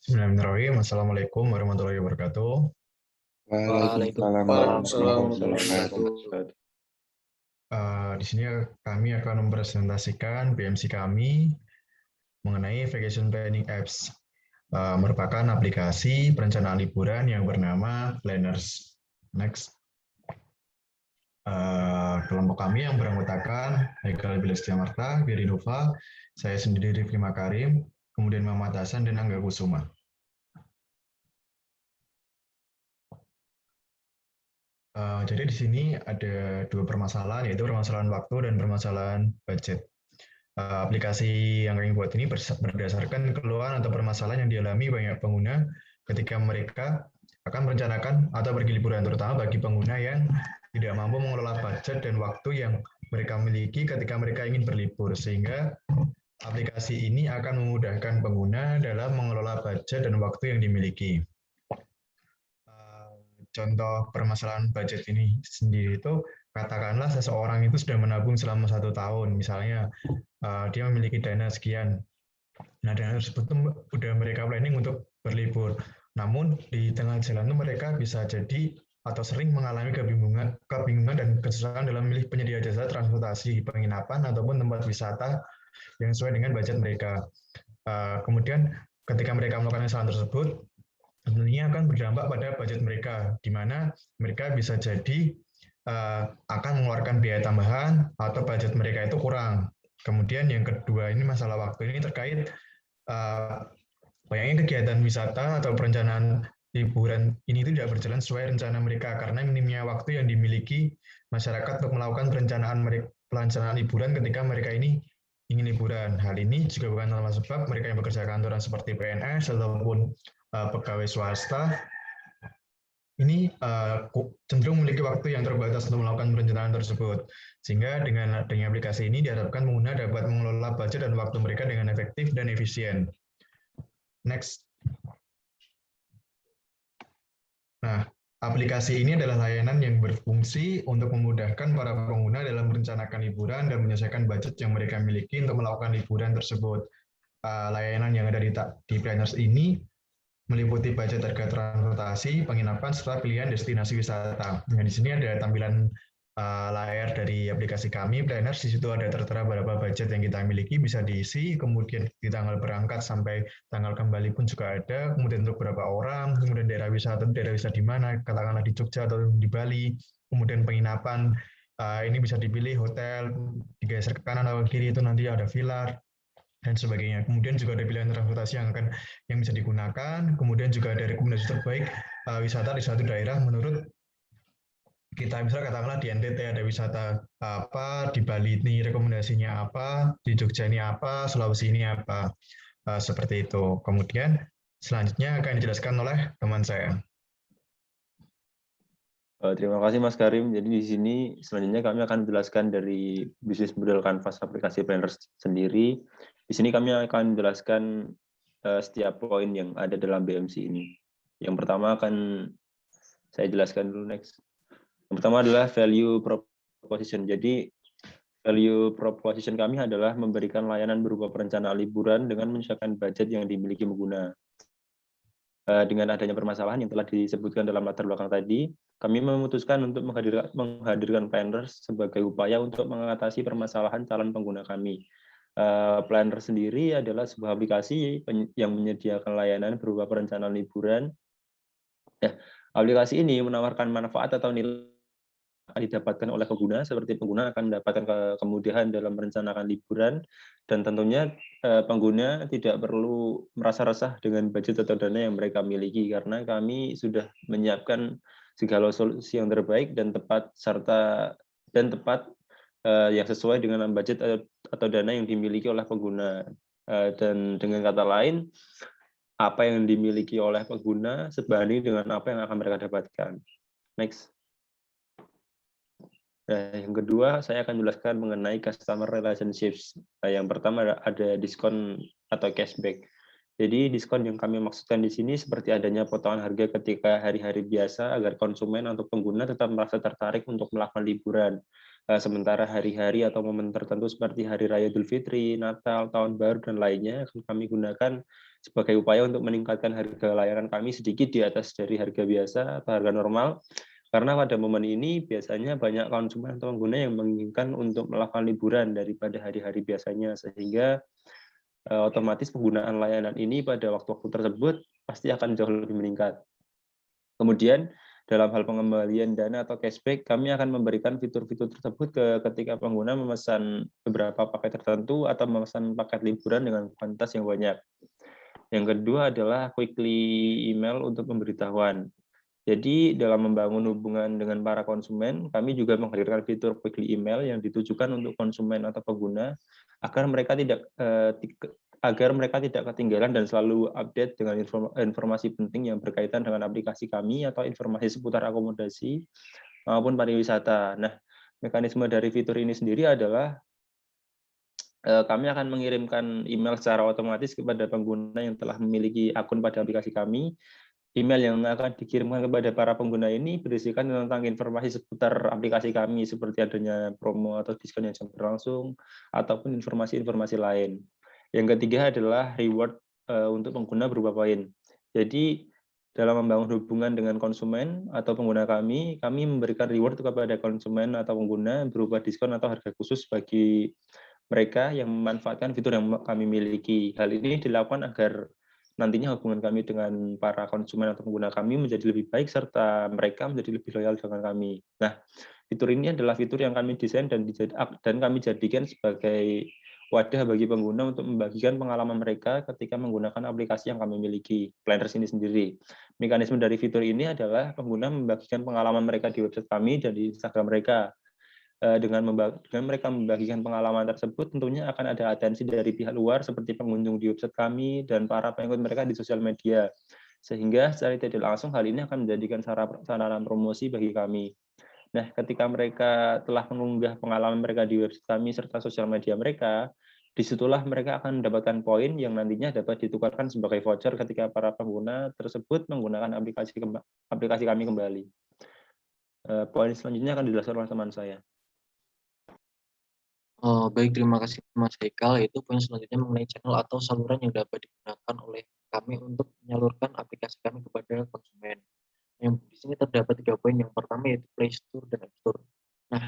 Bismillahirrahmanirrahim. Assalamualaikum warahmatullahi wabarakatuh. Waalaikumsalam Waalaikumsalam warahmatullahi warahmatullahi wabarakatuh. wabarakatuh. Di sini kami akan mempresentasikan BMC kami mengenai Vacation Planning Apps. Merupakan aplikasi perencanaan liburan yang bernama Planners. Next. Kelompok kami yang beranggotakan Haikal Bilestiamarta, Geri Nova, saya sendiri Rifli Makarim, kemudian Muhammad Hasan dan Angga Kusuma. Jadi di sini ada dua permasalahan, yaitu permasalahan waktu dan permasalahan budget. Aplikasi yang kami buat ini berdasarkan keluhan atau permasalahan yang dialami banyak pengguna ketika mereka akan merencanakan atau pergi liburan, terutama bagi pengguna yang tidak mampu mengelola budget dan waktu yang mereka miliki ketika mereka ingin berlibur, sehingga aplikasi ini akan memudahkan pengguna dalam mengelola budget dan waktu yang dimiliki. Contoh permasalahan budget ini sendiri itu, katakanlah seseorang itu sudah menabung selama 1 tahun, misalnya dia memiliki dana sekian. Nah, dana tersebut sudah mereka planning untuk berlibur. Namun di tengah jalan itu mereka bisa jadi atau sering mengalami kebingungan dan kesusahan dalam memilih penyedia jasa transportasi, penginapan ataupun tempat wisata yang sesuai dengan budget mereka. Kemudian ketika mereka melakukan kesalahan tersebut, tentunya akan berdampak pada budget mereka, di mana mereka bisa jadi akan mengeluarkan biaya tambahan atau budget mereka itu kurang. Kemudian yang kedua ini masalah waktu ini terkait banyaknya kegiatan wisata atau perencanaan liburan ini tidak berjalan sesuai rencana mereka karena minimnya waktu yang dimiliki masyarakat untuk melakukan perencanaan liburan ketika mereka ini ingin liburan. Hal ini juga bukan tanpa sebab mereka yang bekerja kantoran seperti PNS ataupun pegawai swasta ini cenderung memiliki waktu yang terbatas untuk melakukan perencanaan tersebut. Sehingga dengan adanya aplikasi ini diharapkan pengguna dapat mengelola budget dan waktu mereka dengan efektif dan efisien. Next. Nah, aplikasi ini adalah layanan yang berfungsi untuk memudahkan para pengguna dalam merencanakan liburan dan menyelesaikan budget yang mereka miliki untuk melakukan liburan tersebut. Layanan yang ada di Planners ini meliputi budget harga transportasi, penginapan, serta pilihan destinasi wisata. Nah, di sini ada tampilan layar dari aplikasi kami, Planners. Di situ ada tertera berapa budget yang kita miliki, bisa diisi, kemudian di tanggal berangkat sampai tanggal kembali pun juga ada, kemudian untuk berapa orang, kemudian daerah wisata di mana, katakanlah di Jogja atau di Bali, kemudian penginapan, ini bisa dipilih hotel, digeser ke kanan atau kiri itu nanti ada villa, dan sebagainya. Kemudian juga ada pilihan transportasi yang bisa digunakan. Kemudian juga ada rekomendasi terbaik wisata di suatu daerah menurut kita. Bisa katakanlah di NTT ada wisata apa, di Bali ini rekomendasinya apa, di Jogja ini apa, Sulawesi ini apa, seperti itu. Kemudian selanjutnya akan dijelaskan oleh teman saya. Terima kasih Mas Karim. Jadi di sini selanjutnya kami akan menjelaskan dari bisnis model Canvas aplikasi Planners sendiri. Di sini kami akan menjelaskan setiap poin yang ada dalam BMC ini. Yang pertama akan saya jelaskan dulu next. Yang pertama adalah value proposition. Jadi value proposition kami adalah memberikan layanan berupa perencanaan liburan dengan menyesuaikan budget yang dimiliki pengguna. Dengan adanya permasalahan yang telah disebutkan dalam latar belakang tadi, kami memutuskan untuk menghadirkan Planners sebagai upaya untuk mengatasi permasalahan calon pengguna kami. Planner sendiri adalah sebuah aplikasi yang menyediakan layanan berupa perencanaan liburan. Aplikasi ini menawarkan manfaat atau nilai akan didapatkan oleh pengguna, seperti pengguna akan mendapatkan kemudahan dalam merencanakan liburan, dan tentunya pengguna tidak perlu merasa resah dengan budget atau dana yang mereka miliki, karena kami sudah menyiapkan segala solusi yang terbaik dan tepat yang sesuai dengan budget atau dana yang dimiliki oleh pengguna. Dan dengan kata lain, apa yang dimiliki oleh pengguna sebanding dengan apa yang akan mereka dapatkan. Next. Nah, yang kedua, saya akan jelaskan mengenai customer relationships. Yang pertama ada diskon atau cashback. Jadi diskon yang kami maksudkan di sini seperti adanya potongan harga ketika hari-hari biasa agar konsumen atau pengguna tetap merasa tertarik untuk melakukan liburan. Sementara hari-hari atau momen tertentu seperti Hari Raya Idul Fitri, Natal, Tahun Baru, dan lainnya akan kami gunakan sebagai upaya untuk meningkatkan harga layanan kami sedikit di atas dari harga biasa atau harga normal. Karena pada momen ini biasanya banyak konsumen atau pengguna yang menginginkan untuk melakukan liburan daripada hari-hari biasanya, sehingga otomatis penggunaan layanan ini pada waktu-waktu tersebut pasti akan jauh lebih meningkat. Kemudian dalam hal pengembalian dana atau cashback, kami akan memberikan fitur-fitur tersebut ketika pengguna memesan beberapa paket tertentu atau memesan paket liburan dengan kuantitas yang banyak. Yang kedua adalah quickly email untuk pemberitahuan. Jadi dalam membangun hubungan dengan para konsumen, kami juga menghadirkan fitur quickly email yang ditujukan untuk konsumen atau pengguna agar mereka tidak ketinggalan dan selalu update dengan informasi penting yang berkaitan dengan aplikasi kami atau informasi seputar akomodasi maupun pariwisata. Nah, mekanisme dari fitur ini sendiri adalah kami akan mengirimkan email secara otomatis kepada pengguna yang telah memiliki akun pada aplikasi kami. Email yang akan dikirimkan kepada para pengguna ini berisikan tentang informasi seputar aplikasi kami, seperti adanya promo atau diskon yang sedang berlangsung, ataupun informasi-informasi lain. Yang ketiga adalah reward untuk pengguna berupa poin. Jadi, dalam membangun hubungan dengan konsumen atau pengguna kami memberikan reward kepada konsumen atau pengguna berupa diskon atau harga khusus bagi mereka yang memanfaatkan fitur yang kami miliki. Hal ini dilakukan agar nantinya hubungan kami dengan para konsumen atau pengguna kami menjadi lebih baik, serta mereka menjadi lebih loyal dengan kami. Nah, fitur ini adalah fitur yang kami desain dan kami jadikan sebagai wadah bagi pengguna untuk membagikan pengalaman mereka ketika menggunakan aplikasi yang kami miliki, Planners ini sendiri. Mekanisme dari fitur ini adalah pengguna membagikan pengalaman mereka di website kami dan di Instagram mereka. Dengan mereka membagikan pengalaman tersebut, tentunya akan ada atensi dari pihak luar seperti pengunjung di website kami dan para pengikut mereka di sosial media. Sehingga secara tidak langsung hal ini akan menjadikan sarana promosi bagi kami. Nah, ketika mereka telah mengunggah pengalaman mereka di website kami serta sosial media mereka, disitulah mereka akan mendapatkan poin yang nantinya dapat ditukarkan sebagai voucher ketika para pengguna tersebut menggunakan aplikasi kami kembali. Poin selanjutnya akan dijelaskan oleh teman saya. Baik, terima kasih Mas Haikal. Itu poin selanjutnya mengenai channel atau saluran yang dapat digunakan oleh kami untuk menyalurkan aplikasi kami kepada konsumen. Yang di sini terdapat 3 poin. Yang pertama yaitu Play Store dan App Store. Nah,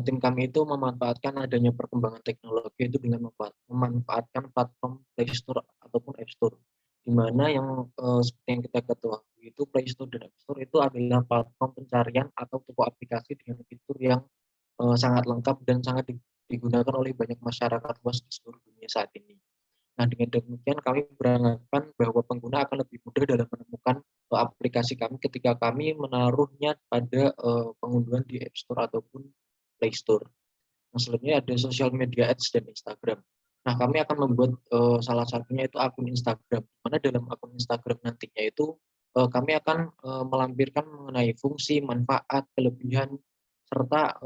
tim kami itu memanfaatkan adanya perkembangan teknologi itu dengan memanfaatkan platform Play Store ataupun App Store, di mana yang seperti yang kita ketahui itu Play Store dan App Store itu adalah platform pencarian atau toko aplikasi dengan fitur yang sangat lengkap dan sangat digunakan oleh banyak masyarakat luas di seluruh dunia saat ini. Nah, dengan demikian kami beranggapan bahwa pengguna akan lebih mudah dalam menemukan aplikasi kami ketika kami menaruhnya pada pengunduhan di App Store ataupun Play Store. Nah, selanjutnya ada social media ads dan Instagram. Nah, kami akan membuat salah satunya itu akun Instagram, di mana dalam akun Instagram nantinya itu kami akan melampirkan mengenai fungsi, manfaat, kelebihan, serta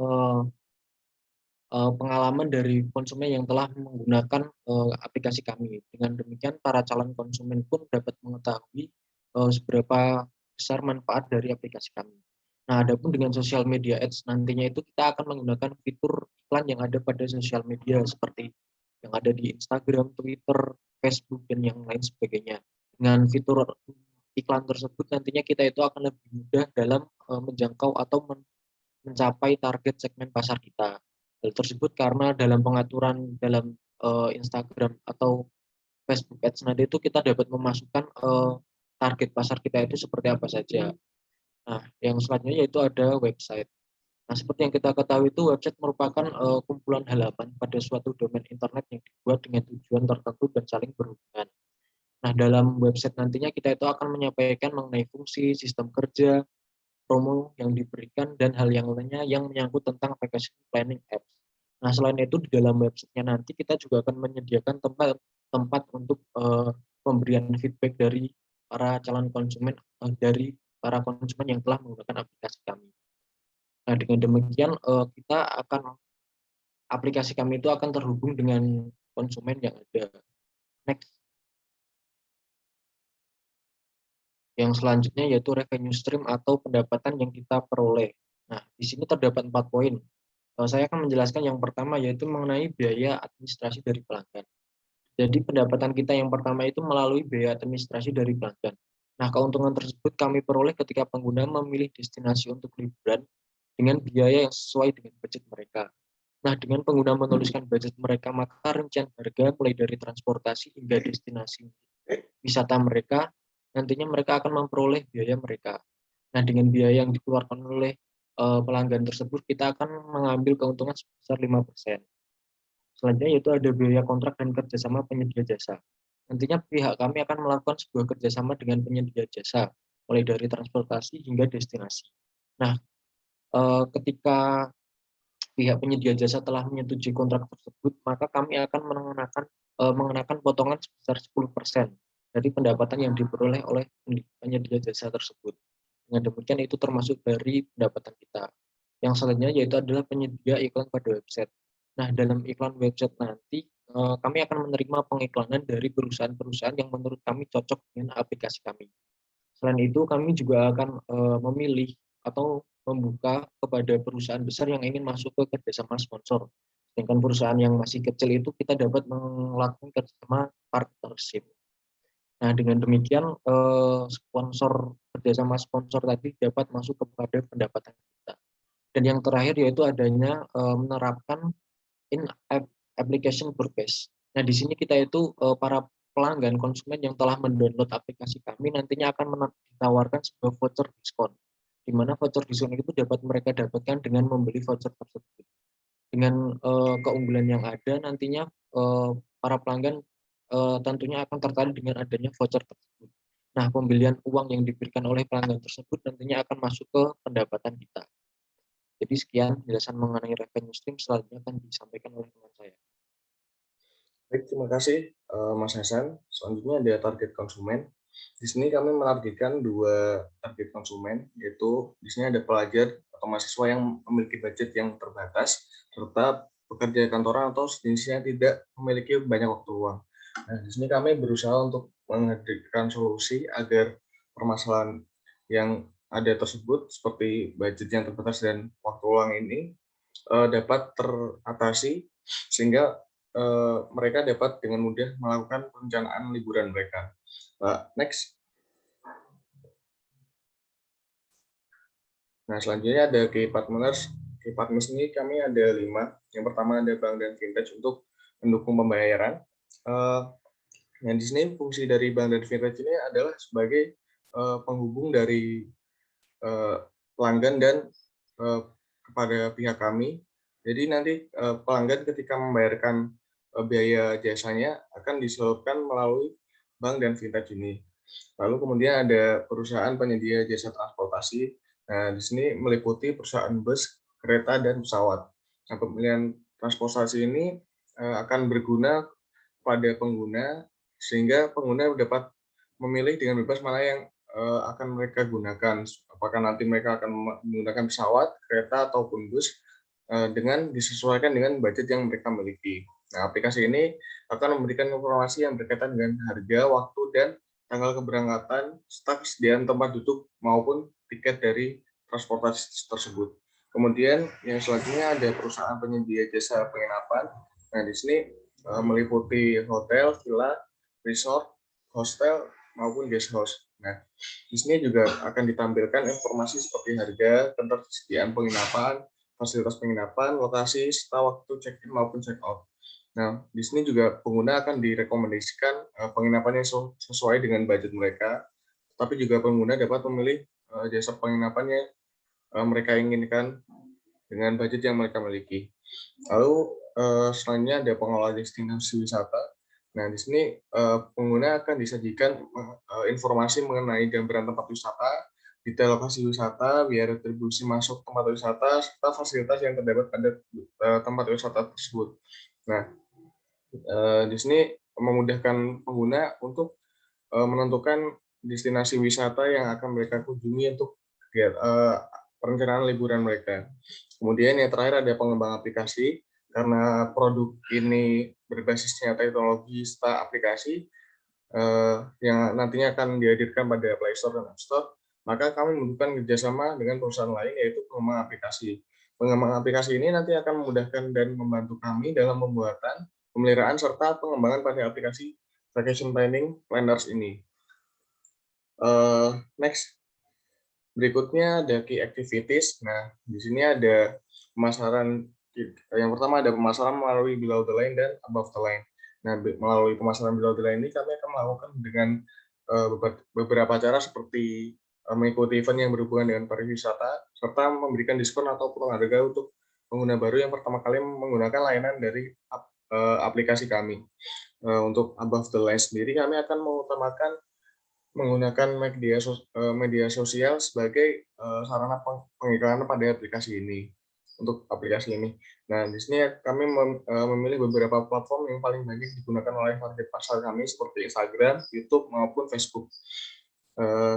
pengalaman dari konsumen yang telah menggunakan aplikasi kami. Dengan demikian para calon konsumen pun dapat mengetahui seberapa besar manfaat dari aplikasi kami. Nah, adapun dengan social media ads nantinya itu kita akan menggunakan fitur iklan yang ada pada sosial media seperti yang ada di Instagram, Twitter, Facebook, dan yang lain sebagainya. Dengan fitur iklan tersebut nantinya kita itu akan lebih mudah dalam menjangkau atau mencapai target segmen pasar kita. Hal tersebut karena dalam pengaturan dalam Instagram atau Facebook Ads nanti itu kita dapat memasukkan target pasar kita itu seperti apa saja. Nah, yang selanjutnya yaitu ada website. Nah, seperti yang kita ketahui itu website merupakan kumpulan halaman pada suatu domain internet yang dibuat dengan tujuan tertentu dan saling berhubungan. Nah, dalam website nantinya kita itu akan menyampaikan mengenai fungsi, sistem kerja, promo yang diberikan, dan hal yang lainnya yang menyangkut tentang vacation planning apps. Nah, selain itu di dalam website-nya nanti kita juga akan menyediakan tempat untuk pemberian feedback dari para calon konsumen dari para konsumen yang telah menggunakan aplikasi kami. Nah, dengan demikian aplikasi kami itu akan terhubung dengan konsumen yang ada. Next. Yang selanjutnya yaitu revenue stream atau pendapatan yang kita peroleh. Nah, di sini terdapat 4 poin. Saya akan menjelaskan yang pertama, yaitu mengenai biaya administrasi dari pelanggan. Jadi pendapatan kita yang pertama itu melalui biaya administrasi dari pelanggan. Nah, keuntungan tersebut kami peroleh ketika pengguna memilih destinasi untuk liburan dengan biaya yang sesuai dengan budget mereka. Nah, dengan pengguna menuliskan budget mereka, maka rincian harga mulai dari transportasi hingga destinasi wisata mereka, nantinya mereka akan memperoleh biaya mereka. Nah, dengan biaya yang dikeluarkan oleh pelanggan tersebut, kita akan mengambil keuntungan sebesar 5%. Selanjutnya yaitu ada biaya kontrak dan kerjasama penyedia jasa. Nantinya pihak kami akan melakukan sebuah kerjasama dengan penyedia jasa, mulai dari transportasi hingga destinasi. Nah, ketika pihak penyedia jasa telah menyetujui kontrak tersebut, maka kami akan mengenakan potongan sebesar 10% dari pendapatan yang diperoleh oleh penyedia jasa tersebut. Dengan demikian itu termasuk dari pendapatan kita. Yang selanjutnya yaitu adalah penyedia iklan pada website. Nah, dalam iklan website nanti kami akan menerima pengiklanan dari perusahaan-perusahaan yang menurut kami cocok dengan aplikasi kami. Selain itu, kami juga akan memilih atau membuka kepada perusahaan besar yang ingin masuk ke kerjasama sponsor. Sedangkan perusahaan yang masih kecil itu kita dapat melakukan kerjasama partnership. Nah, dengan demikian kerjasama sponsor tadi dapat masuk kepada pendapatan kita. Dan yang terakhir yaitu adanya menerapkan in-app application purchase. Nah, di sini kita itu para pelanggan konsumen yang telah mendownload aplikasi kami nantinya akan ditawarkan sebuah voucher diskon, di mana voucher diskon itu dapat mereka dapatkan dengan membeli voucher tersebut. Dengan keunggulan yang ada nantinya para pelanggan tentunya akan tertarik dengan adanya voucher tersebut. Nah, pembelian uang yang diberikan oleh pelanggan tersebut nantinya akan masuk ke pendapatan kita. Jadi sekian penjelasan mengenai revenue stream, selanjutnya akan disampaikan oleh teman saya. Baik, terima kasih Mas Hasan. Selanjutnya ada target konsumen. Di sini kami menargetkan 2 target konsumen, yaitu di sini ada pelajar atau mahasiswa yang memiliki budget yang terbatas, serta pekerja kantoran atau sejenisnya tidak memiliki banyak waktu luang. Nah, di sini kami berusaha untuk menghadirkan solusi agar permasalahan yang ada tersebut seperti budget yang terbatas dan waktu luang ini dapat teratasi sehingga mereka dapat dengan mudah melakukan perencanaan liburan mereka. Next. Nah, selanjutnya ada key partners. Key partners ini kami ada 5. Yang pertama ada bank dan fintech untuk mendukung pembayaran. Nah, di sini fungsi dari bank dan fintech ini adalah sebagai penghubung dari pelanggan dan kepada pihak kami. Jadi nanti pelanggan ketika membayarkan biaya jasanya akan disalurkan melalui bank dan fintech ini. Lalu kemudian ada perusahaan penyedia jasa transportasi. Nah, di sini meliputi perusahaan bus, kereta, dan pesawat. Nah, pemilihan transportasi ini akan berguna pada pengguna sehingga pengguna dapat memilih dengan bebas mana yang akan mereka gunakan. Apakah nanti mereka akan menggunakan pesawat, kereta, ataupun bus dengan disesuaikan dengan budget yang mereka miliki. Nah, aplikasi ini akan memberikan informasi yang berkaitan dengan harga, waktu, dan tanggal keberangkatan, stok persediaan tempat duduk, maupun tiket dari transportasi tersebut. Kemudian yang selanjutnya ada perusahaan penyedia jasa penginapan. Nah, di sini meliputi hotel, villa, resort, hostel, maupun guest house. Nah, di sini juga akan ditampilkan informasi seperti harga, ketersediaan penginapan, fasilitas penginapan, lokasi, serta waktu check-in maupun check-out. Nah, di sini juga pengguna akan direkomendasikan penginapan yang sesuai dengan budget mereka, tapi juga pengguna dapat memilih jasa penginapan yang mereka inginkan dengan budget yang mereka miliki. Lalu selanjutnya ada pengelola destinasi wisata. Nah, di sini pengguna akan disajikan informasi mengenai gambaran tempat wisata, detail lokasi wisata, biaya retribusi masuk tempat wisata, serta fasilitas yang terdapat pada tempat wisata tersebut. Nah, di sini memudahkan pengguna untuk menentukan destinasi wisata yang akan mereka kunjungi untuk perencanaan liburan mereka. Kemudian yang terakhir ada pengembang aplikasi. Karena produk ini berbasisnya teknologi serta aplikasi yang nantinya akan dihadirkan pada Play Store dan App Store, maka kami membutuhkan kerjasama dengan perusahaan lain yaitu pengembang aplikasi. Pengembangan aplikasi ini nanti akan memudahkan dan membantu kami dalam pembuatan, pemeliharaan, serta pengembangan pada aplikasi vacation planning planners ini. Next, berikutnya ada key activities. Nah, di sini ada pemasaran. Yang pertama ada pemasaran melalui below the line dan above the line. Nah, melalui pemasaran below the line ini kami akan melakukan dengan beberapa cara seperti mengikuti event yang berhubungan dengan pariwisata, serta memberikan diskon ataupun harga untuk pengguna baru yang pertama kali menggunakan layanan dari aplikasi kami. Untuk above the line sendiri, kami akan mengutamakan menggunakan media sosial sebagai sarana pengiklanan pada aplikasi ini. Untuk aplikasi ini. Nah, di sini kami memilih beberapa platform yang paling banyak digunakan oleh target pasar kami seperti Instagram, YouTube, maupun Facebook.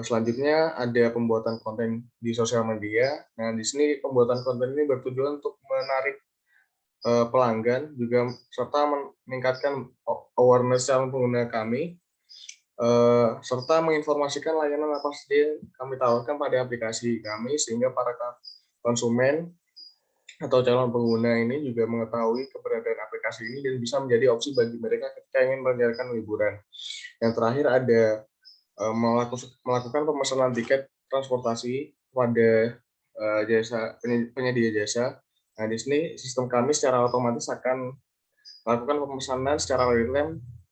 Selanjutnya ada pembuatan konten di sosial media. Nah, di sini pembuatan konten ini bertujuan untuk menarik pelanggan, juga serta meningkatkan awareness calon pengguna kami, serta menginformasikan layanan apa saja yang kami tawarkan pada aplikasi kami, sehingga para konsumen atau calon pengguna ini juga mengetahui keberadaan aplikasi ini dan bisa menjadi opsi bagi mereka ketika ingin merencanakan liburan. Yang terakhir ada melakukan pemesanan tiket transportasi pada penyedia jasa. Nah, di sini sistem kami secara otomatis akan melakukan pemesanan secara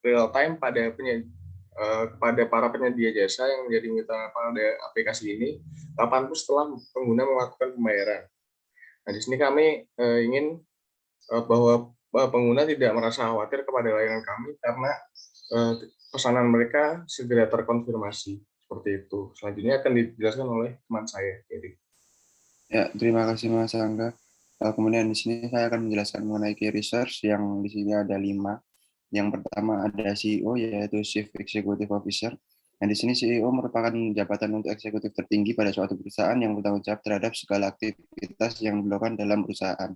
real time pada kepada para penyedia jasa yang menjadi mitra pada aplikasi ini, kapanpun setelah pengguna melakukan pembayaran. Nah, di sini kami ingin bahwa pengguna tidak merasa khawatir kepada layanan kami karena pesanan mereka segera terkonfirmasi. Seperti itu. Selanjutnya akan dijelaskan oleh teman saya, Jadi. Ya, terima kasih Mas Angga. Kemudian di sini saya akan menjelaskan mengenai key research yang di sini ada 5. Yang pertama ada CEO, yaitu Chief Executive Officer. Nah, di sini CEO merupakan jabatan untuk eksekutif tertinggi pada suatu perusahaan yang bertanggung jawab terhadap segala aktivitas yang dilakukan dalam perusahaan.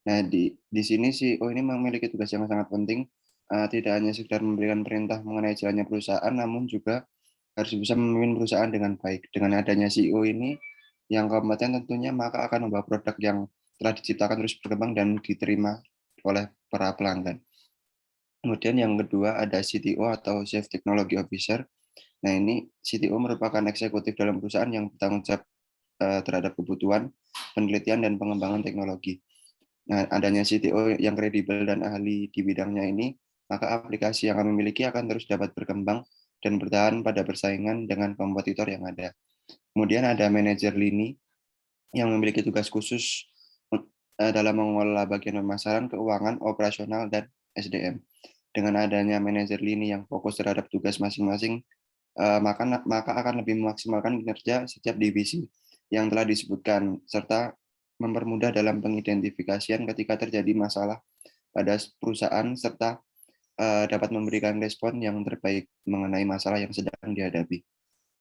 Nah, di sini CEO ini memiliki tugas yang sangat penting, tidak hanya sekedar memberikan perintah mengenai jalannya perusahaan, namun juga harus bisa memimpin perusahaan dengan baik. Dengan adanya CEO ini yang kompeten tentunya, maka akan membawa produk yang telah diciptakan terus berkembang dan diterima oleh para pelanggan. Kemudian yang kedua ada CTO atau Chief Technology Officer. Nah, ini CTO merupakan eksekutif dalam perusahaan yang bertanggung jawab terhadap kebutuhan, penelitian, dan pengembangan teknologi. Nah, adanya CTO yang kredibel dan ahli di bidangnya ini, maka aplikasi yang kami miliki akan terus dapat berkembang dan bertahan pada persaingan dengan kompetitor yang ada. Kemudian ada manajer lini yang memiliki tugas khusus dalam mengelola bagian pemasaran, keuangan, operasional, dan SDM. Dengan adanya manajer lini yang fokus terhadap tugas masing-masing, maka akan lebih memaksimalkan kinerja setiap divisi yang telah disebutkan, serta mempermudah dalam pengidentifikasian ketika terjadi masalah pada perusahaan, serta dapat memberikan respon yang terbaik mengenai masalah yang sedang dihadapi.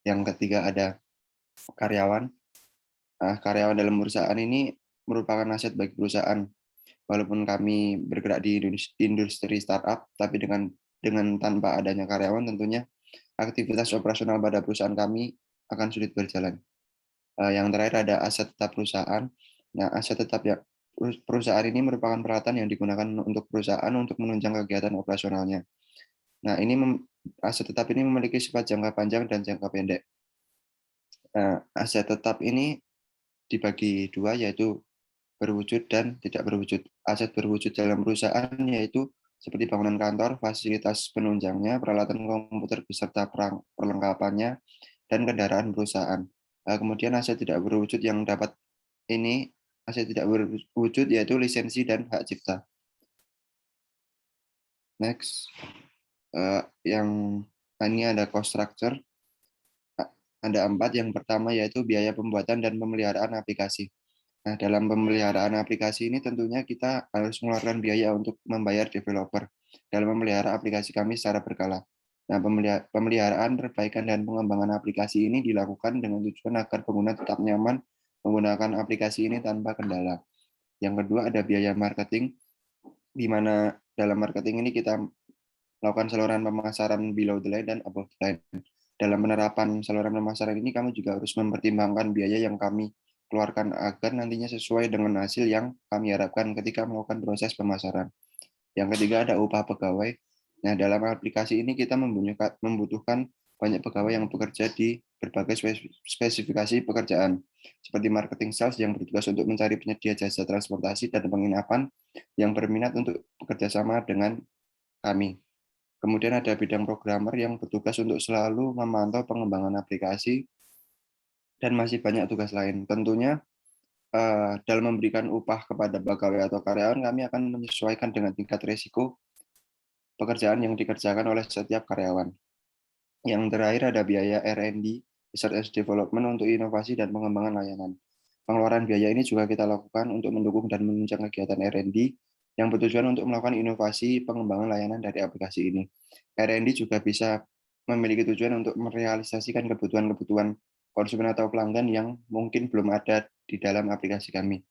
Yang ketiga ada karyawan. Karyawan dalam perusahaan ini merupakan aset bagi perusahaan. Walaupun kami bergerak di industri startup, tapi dengan tanpa adanya karyawan, tentunya aktivitas operasional pada perusahaan kami akan sulit berjalan. Yang terakhir ada aset tetap perusahaan. Nah, aset tetap perusahaan ini merupakan peralatan yang digunakan untuk perusahaan untuk menunjang kegiatan operasionalnya. Nah, aset tetap ini memiliki sifat jangka panjang dan jangka pendek. Aset tetap ini dibagi 2, yaitu berwujud dan tidak berwujud. Aset berwujud dalam perusahaan yaitu seperti bangunan kantor, fasilitas penunjangnya, peralatan komputer beserta perlengkapannya, dan kendaraan perusahaan. Kemudian aset tidak berwujud yang dapat aset tidak berwujud yaitu lisensi dan hak cipta. Next, ini ada cost structure. Ada 4. Yang pertama yaitu biaya pembuatan dan pemeliharaan aplikasi. Nah, dalam pemeliharaan aplikasi ini tentunya kita harus mengeluarkan biaya untuk membayar developer dalam memelihara aplikasi kami secara berkala. Nah, pemeliharaan, perbaikan, dan pengembangan aplikasi ini dilakukan dengan tujuan agar pengguna tetap nyaman menggunakan aplikasi ini tanpa kendala. Yang kedua ada biaya marketing, di mana dalam marketing ini kita melakukan saluran pemasaran below the line dan above the line. Dalam penerapan saluran pemasaran ini, kami juga harus mempertimbangkan biaya yang kami keluarkan agar nantinya sesuai dengan hasil yang kami harapkan ketika melakukan proses pemasaran. Yang ketiga ada upah pegawai. Nah, dalam aplikasi ini kita membutuhkan banyak pegawai yang bekerja di berbagai spesifikasi pekerjaan, seperti marketing sales yang bertugas untuk mencari penyedia jasa transportasi dan penginapan yang berminat untuk bekerja sama dengan kami. Kemudian ada bidang programmer yang bertugas untuk selalu memantau pengembangan aplikasi, dan masih banyak tugas lain. Tentunya dalam memberikan upah kepada pegawai atau karyawan, kami akan menyesuaikan dengan tingkat risiko pekerjaan yang dikerjakan oleh setiap karyawan. Yang terakhir ada biaya R&D, Research and Development, untuk inovasi dan pengembangan layanan. Pengeluaran biaya ini juga kita lakukan untuk mendukung dan menunjang kegiatan R&D yang bertujuan untuk melakukan inovasi pengembangan layanan dari aplikasi ini. R&D juga bisa memiliki tujuan untuk merealisasikan kebutuhan-kebutuhan konsumen atau pelanggan yang mungkin belum ada di dalam aplikasi kami.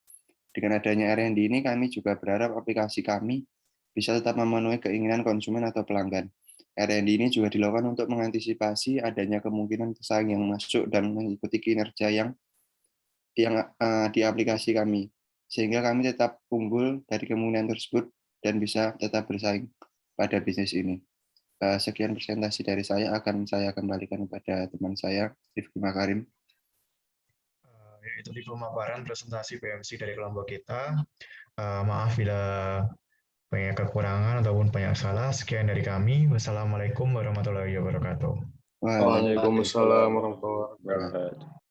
Dengan adanya R&D ini, kami juga berharap aplikasi kami bisa tetap memenuhi keinginan konsumen atau pelanggan. R&D ini juga dilakukan untuk mengantisipasi adanya kemungkinan pesaing yang masuk dan mengikuti kinerja yang di aplikasi kami, sehingga kami tetap unggul dari kemungkinan tersebut dan bisa tetap bersaing pada bisnis ini. Sekian presentasi dari saya, akan saya kembalikan kepada teman saya, Rifki Makarim. Itu di pemaparan presentasi PMC dari kelompok kita. Maaf bila banyak kekurangan ataupun banyak salah. Sekian dari kami. Wassalamualaikum warahmatullahi wabarakatuh. Waalaikumsalam warahmatullahi wabarakatuh.